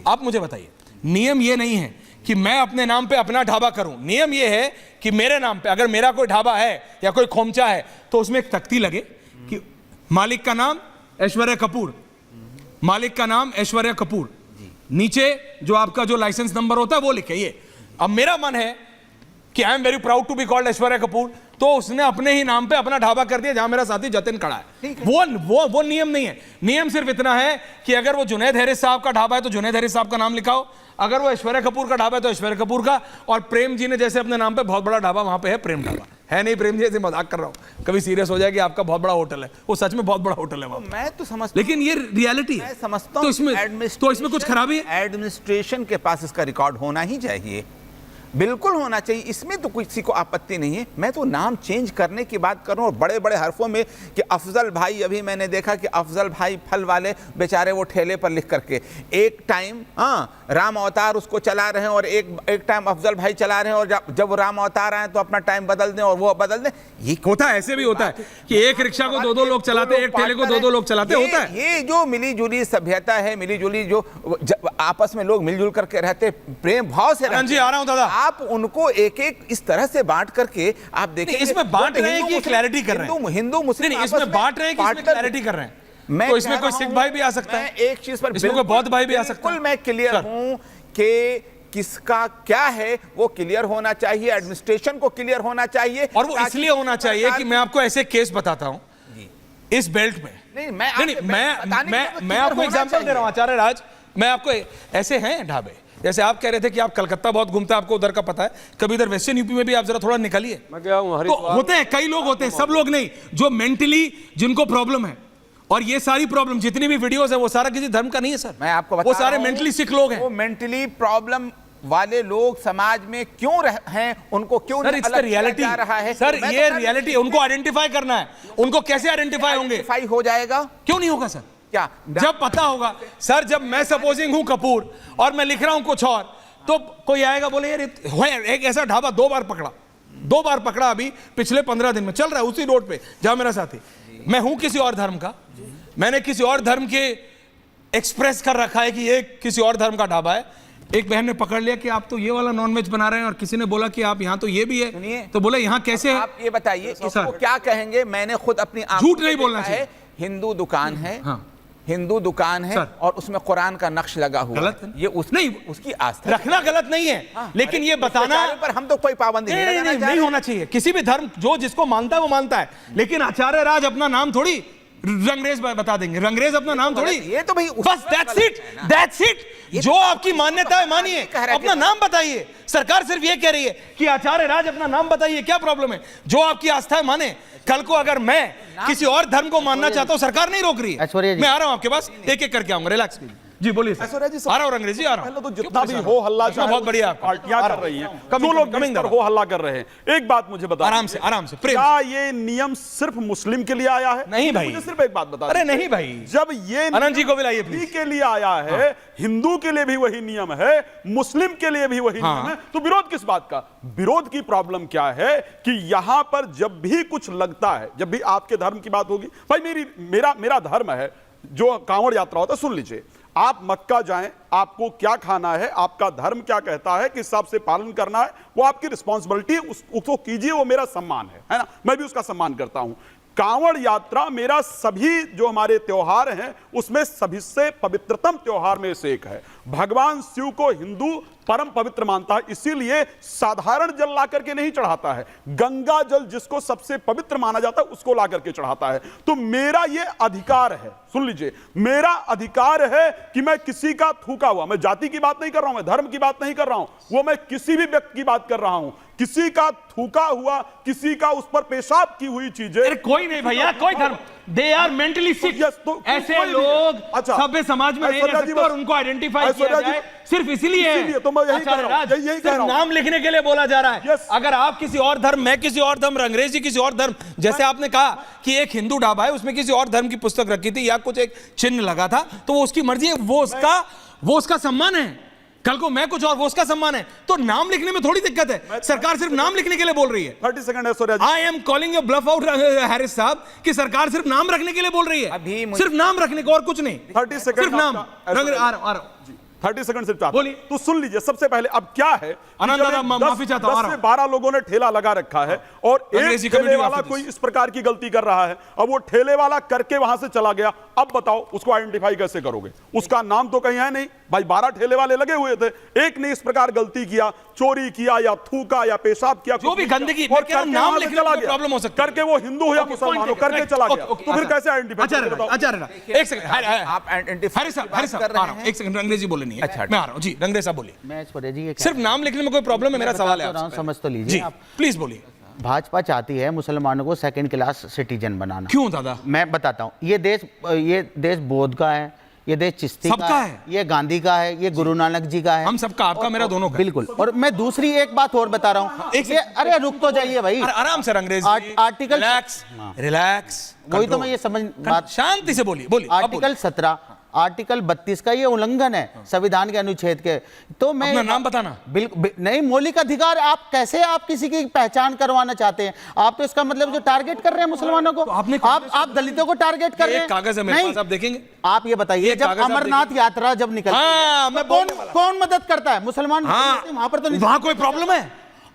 आप मुझे बताइए, नियम ये नहीं है कि मैं अपने नाम पे अपना ढाबा करूं, नियम ये है कि मेरे नाम पे अगर मेरा कोई ढाबा है या कोई खोमचा है तो उसमें एक तख्ती लगे कि मालिक का नाम ऐश्वर्या कपूर, मालिक का नाम ऐश्वर्या कपूर, नीचे जो आपका जो लाइसेंस नंबर होता है वो लिखे। ये अब मेरा मन है कि I am very proud to be called Aishwarya Kapoor, तो उसने अपने ही नाम पे अपना ढाबा कर दिया जहां मेरा साथी जतिन खड़ा है। वो नियम नहीं है। नियम सिर्फ इतना है कि अगर वो जुनैद हैरिस साहब का ढाबा है तो जुनैद हैरिस साहब का नाम लिखाओ, अगर वो ऐश्वर्या कपूर का ढाबा है तो ऐश्वर्या कपूर का, और प्रेम जी ने जैसे अपने नाम पे बहुत बड़ा ढाबा वहां पे है प्रेम ढाबा है नहीं, प्रेम जी ऐसे मजाक कर रहा हूं, कभी सीरियस हो जाए कि आपका बहुत बड़ा होटल है, वो सच में बहुत बड़ा होटल है वहां। मैं तो समझता हूं, लेकिन ये रियलिटी है, समझता हूं तो इसमें कुछ खराबी है। एडमिनिस्ट्रेशन के पास इसका रिकॉर्ड होना ही चाहिए, बिल्कुल होना चाहिए, इसमें तो किसी को आपत्ति नहीं है। मैं तो नाम चेंज करने की बात कर रहा हूँ, बड़े बड़े हरफों में कि अफजल भाई, अभी मैंने देखा कि अफजल भाई फल वाले बेचारे वो ठेले पर लिख करके एक टाइम राम अवतार उसको चला रहे हैं और एक टाइम अफजल भाई चला रहे हैं, और जब वो राम अवतार आए तो अपना टाइम बदल दें और वो बदल दें। ये होता है, ऐसे भी होता है कि एक रिक्शा को दो लोग चलाते, एक ठेले को दो लोग चलाते, होता है। ये जो मिली जुली सभ्यता है, मिली जुली जो आपस में लोग मिलजुल करके रहते, प्रेम भाव से रहते, जी आ रहा हूं दादा, आप उनको एक एक इस तरह से बांट करके आप देखिए, इसमें बांट रहे हैं कि क्लैरिटी कर रहे हैं, हिंदू मुस्लिम इसमें बांट रहे हैं कि इसमें क्लैरिटी कर रहे हैं। तो इसमें कोई सिख भाई भी आ सकता है, एक चीज पर इसमें कोई बौद्ध भाई भी आ सकता है। मैं क्लियर हूं कि किसका क्या है वो क्लियर होना चाहिए, एडमिनिस्ट्रेशन को क्लियर होना चाहिए, और वो इसलिए होना चाहिए कि मैं आपको ऐसे केस बताता हूं इस बेल्ट में। नहीं, मैं आपको एग्जांपल दे रहा हूं आचार्य राज, मैं आपको ऐसे हैं ढाबे, जैसे आप कह रहे थे कि आप कलकत्ता बहुत घूमते हैं, आपको उधर का पता है, कभी इधर वेस्टर्न यूपी में भी आप जरा थोड़ा निकलिए। मैं गया हूं, तो होते हैं, कई लोग होते हैं, सब लोग नहीं, जो मेंटली जिनको प्रॉब्लम है, और ये सारी प्रॉब्लम जितनी भी वीडियोस है वो सारा किसी धर्म का नहीं है सर, मैं आपको बता वो सारे मेंटली सिक लोग हैं। वो मेंटली प्रॉब्लम वाले लोग समाज में क्यों हैं, उनको क्यों सर, अलग रियलिटी किया जा रहा है सर, ये रियलिटी, उनको आइडेंटिफाई करना है, उनको कैसे आइडेंटिफाई होंगे, हो जाएगा, क्यों नहीं होगा सर, क्या जब पता होगा सर, जब मैं सपोजिंग हूं कपूर और मैं लिख रहा हूं कुछ और, तो कोई आएगा बोले यार एक ऐसा ढाबा 2 बार पकड़ा अभी पिछले 15 दिन में चल रहा है उसी रोड पे जहां मेरा साथी, मैं हूं किसी और धर्म का, मैंने किसी और धर्म के एक्सप्रेस कर रखा है कि ये किसी और धर्म का ढाबा है, एक बहन ने पकड़ लिया कि आप तो ये वाला नॉनवेज बना रहे हैं, और किसी ने बोला कि आप यहाँ तो ये भी है, तो बोले यहाँ कैसे है, आप ये बताइए इसको क्या कहेंगे। मैंने खुद अपनी झूठ नहीं बोलना चाहिए, हिंदू दुकान है, हिंदू दुकान है और उसमें कुरान का नक्श लगा हुआ, गलत है, ये उसकी आस्था रखना गलत नहीं है, लेकिन ये बताना पर हम तो कोई पाबंदी नहीं होना चाहिए, किसी भी धर्म जो जिसको मानता है वो मानता है, लेकिन आचार्य राज अपना नाम थोड़ी रंगरेज बता देंगे, रंगरेज अपना नाम थोड़ी, ये तो भाई बस दैट्स इट, जो आपकी मान्यता है मानिए, अपना नाम बताइए। सरकार सिर्फ ये कह रही है कि आचार्य राज अपना नाम बताइए, क्या प्रॉब्लम है, जो आपकी आस्था है माने। कल को अगर मैं किसी और धर्म को मानना चाहता हूं, सरकार नहीं रोक रही है, मैं आ रहा हूं आपके पास, एक एक करके आऊंगा, रिलैक्स जी, बोलिए सर। आ रहा हूं अंग्रेजी, आ रहा हूं। तो जितना भी हो हल्ला बहुत बढ़िया पार्टियां कर रही हैं, जो लोग मिलकर हो हल्ला कर रहे हैं, एक बात मुझे बता, आराम से क्या ये नियम सिर्फ मुस्लिम के लिए आया है? नहीं भाई, मुझे सिर्फ एक बात बता, अरे नहीं भाई, जब ये अनंत जी को भी लाइए प्लीज, के लिए आया है, हिंदू के लिए भी वही नियम है, मुस्लिम के लिए भी वही नियम है, तो विरोध किस बात का? विरोध की प्रॉब्लम क्या है कि यहां पर जब भी कुछ लगता है, जब भी आपके धर्म की बात होगी, भाई मेरा धर्म है, जो कांवड़ यात्रा होता है, सुन लीजिए, आप मक्का जाएं, आपको क्या खाना है, आपका धर्म क्या कहता है, किस हिसाब से पालन करना है, वो आपकी रिस्पॉन्सिबिलिटी है, उसको कीजिए, वो मेरा सम्मान है ना, मैं भी उसका सम्मान करता हूं। कांवड़ यात्रा मेरा सभी जो हमारे त्योहार हैं उसमें सभी से पवित्रतम त्योहार में से एक है। भगवान शिव को हिंदू परम पवित्र मानता है, इसीलिए साधारण जल ला करके नहीं चढ़ाता है, गंगा जल जिसको सबसे पवित्र माना जाता है उसको ला करके चढ़ाता है। तो मेरा यह अधिकार है, सुन लीजिए, मेरा अधिकार है कि मैं किसी का थूका हुआ, मैं जाति की बात नहीं कर रहा हूं, मैं धर्म की बात नहीं कर रहा हूं, वो मैं किसी भी व्यक्ति की बात कर रहा हूं, किसी का थूका हुआ, किसी का उस पर पेशाब की हुई चीजें, कोई नहीं भैया, कोई धर्म, दे आर मेंटली सिक, ऐसे लोग सभ्य समाज में नहीं रह सकते और उनको आइडेंटिफाई किया जाए सिर्फ इसलिए तो मैं यही कह रहा हूं, नाम लिखने के लिए बोला जा रहा है। अगर आप किसी और धर्म, मैं किसी और धर्म, अंग्रेजी किसी और धर्म, जैसे आपने कहा कि एक हिंदू ढाबा है उसमें किसी और धर्म की पुस्तक रखी थी या कुछ एक चिन्ह लगा था, तो वो उसकी मर्जी है, वो उसका सम्मान है। कल को मैं कुछ और, वो उसका सम्मान है, तो नाम लिखने में थोड़ी दिक्कत है। सरकार सिर्फ नाम लिखने के लिए बोल रही है। 30 सेकंड है। I am calling you bluff out Harris साहब कि सरकार सिर्फ नाम रखने के लिए बोल रही है, सिर्फ नाम रखने को और कुछ नहीं। 30 सेकंड सिर्फ नाम। आ रहा हूं 30 सेकंड सिर्फ चाहता बोलिए। तो सुन लीजिए। सबसे पहले अब क्या है कि आनंद जब दादा, एक माफी चाहता हूं, आ 10 रहा से हूं। 12 लोगों ने ठेला लगा रखा है और अंग्रेजी एक ठेले कम्युनिटी वाला ऑफिस। कोई इस प्रकार की गलती कर रहा है, अब वो ठेले वाला करके वहां से चला गया, अब बताओ उसको आइडेंटिफाई कैसे करोगे? उसका नाम तो कहीं है नहीं भाई, 12 ठेले वाले लगे हुए थे, एक ने इस प्रकार गलती किया, चोरी किया या थूका या पेशाब किया, जो भी गंदगी, और मैं कह रहा हूं, करके नाम वहां से लिखने में चला कोई गया, प्रॉब्लम हो सकती है। करके वो हिंदू हो या मुसलमान हो, करके चला गया, तो फिर कैसे आइडेंटिफाई अच्छा करोगे? बताओ। एक सेकंड, आप आइडेंटिफाई हरी साहब, कर आ रहे रहा हूं, हैं। एक सेकंड, अंग्रेजी बोले नहीं है। अच्छा, मैं आ रहा हूं जी, रंगरेज साहब बोलिए। मैं छोड़े जी, ये सिर्फ नाम लिखने में कोई प्रॉब्लम है, मेरा सवाल है आपसे। समझ तो जी लीजिए आप। प्लीज बोलिए। भाजपा चाहती है मुसलमानों को सेकंड क्लास सिटीजन बनाना। क्यों दादा? मैं बताता हूँ। ये देश बौद्ध का है, ये देश चिश्ती सबका का है। ये गांधी का है, ये गुरु नानक जी का है। हम सबका, आपका मेरा दोनों का। बिल्कुल। और मैं दूसरी एक बात और बता रहा हूँ। एक ये अरे रुक तो जाइए भाई, आराम से रंगरेज जी, आर्टिकल रिलैक्स रिलैक्स, वही तो मैं ये समझ बात। शांति से बोलिए, बोलिए। अब बोलिए। आर्टिकल 17 आर्टिकल 32 का ये उल्लंघन है संविधान के अनुच्छेद के। तो मैं अपना नाम बताना। बिल्कुल नहीं, मौलिक अधिकार आप कैसे आप किसी की पहचान करवाना चाहते हैं? आप तो इसका मतलब जो टारगेट कर रहे हैं मुसलमानों को, आपने आप दलितों को टारगेट कर रहे हैं। एक कागज है मेरे नहीं, पास, आप देखेंगे। आप ये बताइए, एक जब कागज आप अमरनाथ यात्रा जब निकलती हाँ, है, मैं तो बोलने वाला। कौन मदद करता है? मुसलमान हाँ, वहां पर तो नहीं। वहां कोई प्रॉब्लम है?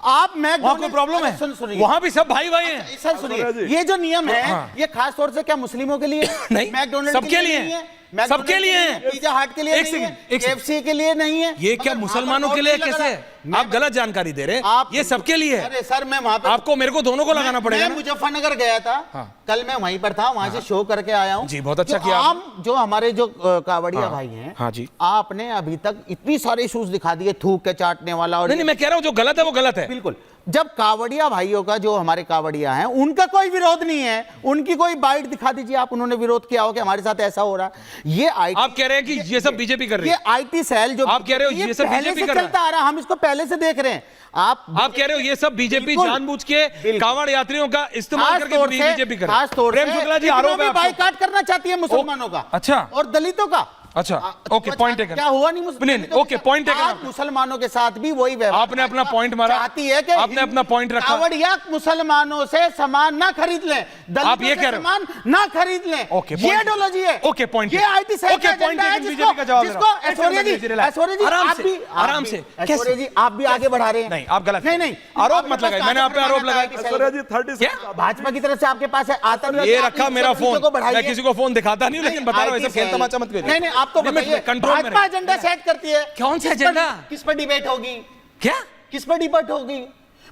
आप वहां कोई प्रॉब्लम है? सुनिए, वहां भी सब भाई भाई हैं। सर सुनिए, ये जो नियम है ये खास तौर से क्या मुस्लिमों के लिए नहीं, मैकडोनल्ड सबके लिए है। सबके लिए है। पिज्जा हट के लिए एक नहीं सेकंड, है, एक सेकंड। KFC के लिए नहीं है। ये क्या मतलब मुसलमानों वहां के पर लिए बोर्ड नहीं कैसे लगा है? रहा। आप गलत जानकारी दे रहे हैं। आप ये सबके लिए है। अरे सर, मैं वहां पे आपको मेरे को दोनों को लगाना पड़ेगा मैं ना। मुजफ्फरनगर गया था। कल मैं वहीं पर था, वहां से शो करके आया हूं। जी, बहुत अच्छा जो किया आम जो हमारे जो कावड़िया भाई हैं, हाँ जी। आपने अभी तक इतनी सारे इश्यूज दिखा दिए, थूक के चाटने वाला और नहीं, मैं कह रहा हूं जो गलत है वो गलत है। बिल्कुल। जब कावड़िया भाइयों का, जो हमारे कावड़िया हैं, उनका कोई विरोध नहीं है, उनकी कोई बाइट दिखा दीजिए आप, उन्होंने विरोध किया हो कि हमारे साथ ऐसा हो रहा है। ये आप कह रहे हैं कि ये सब बीजेपी कर रही ये है? आईटी सेल जो आप कह रहे हो ये सब पहले बीजेपी से कर रहा है? चलता आ रहा है, हम इसको पहले से देख रहे हैं। आप कह रहे हो ये सब बीजेपी बिल्कुल, जानबूझ के बिल्कुल। कांवड़ यात्रियों का इस्तेमाल करके बीजेपी कर रही है? खास तौर प्रेम से शुक्ला जी, आरोप है आपको। बाइकाट करना चाहती है मुसलमानों का। अच्छा। और दलितों का। अच्छा, ओके, पॉइंट टेकन। क्या हुआ नहीं नहीं, ओके, पॉइंट टेकन। आज मुसलमानों के साथ भी वही व्यवहार। आपने अपना पॉइंट मारा, चाहती है कि आपने अपना पॉइंट रखा। कावड़िया मुसलमानों से सामान ना खरीद लें, आप ये कह रहे हो? सामान ना खरीद लें। ओके, ये point- आइडियोलॉजी है। ओके, point ये taken। आईटी सेल ओके, का point एजेंडा है, taken, बीजेपी का जवाब दे रहा हूं। ऐश्वर्या जी, ऐश्वर्या जी, आराम आप से, भी आराम से। ऐश्वर्या जी, आप भी आगे बढ़ा रहे हैं। नहीं, आप गलत। नहीं, आरोप मत लगाइए, मैंने आप पे आरोप लगाया। ऐश्वर्या जी 30 क्या? सेकंड। भाजपा की तरफ से आपके पास है आतंक। ये रखा मेरा फोन, मैं किसी को फोन दिखाता नहीं हूं, लेकिन बता रहा हूं, ऐसे खेल तमाचा मत करिए। नहीं, आप तो बताइए, कंट्रोल में भाजपा एजेंडा सेट करती है। कौन सा एजेंडा? किस पर डिबेट होगी? क्या? किस पर डिबेट होगी?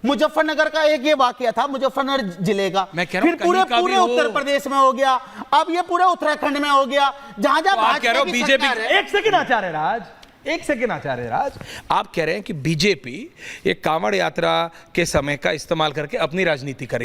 मुजफ्फरनगर का एक ये वाकया था, मुजफ्फरनगर जिले का। मैं कह रहा हूं फिर पूरे कहीं का भी पूरे हो। उत्तर प्रदेश में हो गया, अब ये पूरे उत्तराखंड में हो गया, जहां जहां आप कह रहे हो भाजपा की बीजेपी? सरकार है। एक सेकंड आचार्य राज, एक सेकंड आचार्य राज, आप कह रहे हैं कि बीजेपी एक कांवड़ यात्रा के समय का इस्तेमाल करके अपनी राजनीति कर रही है।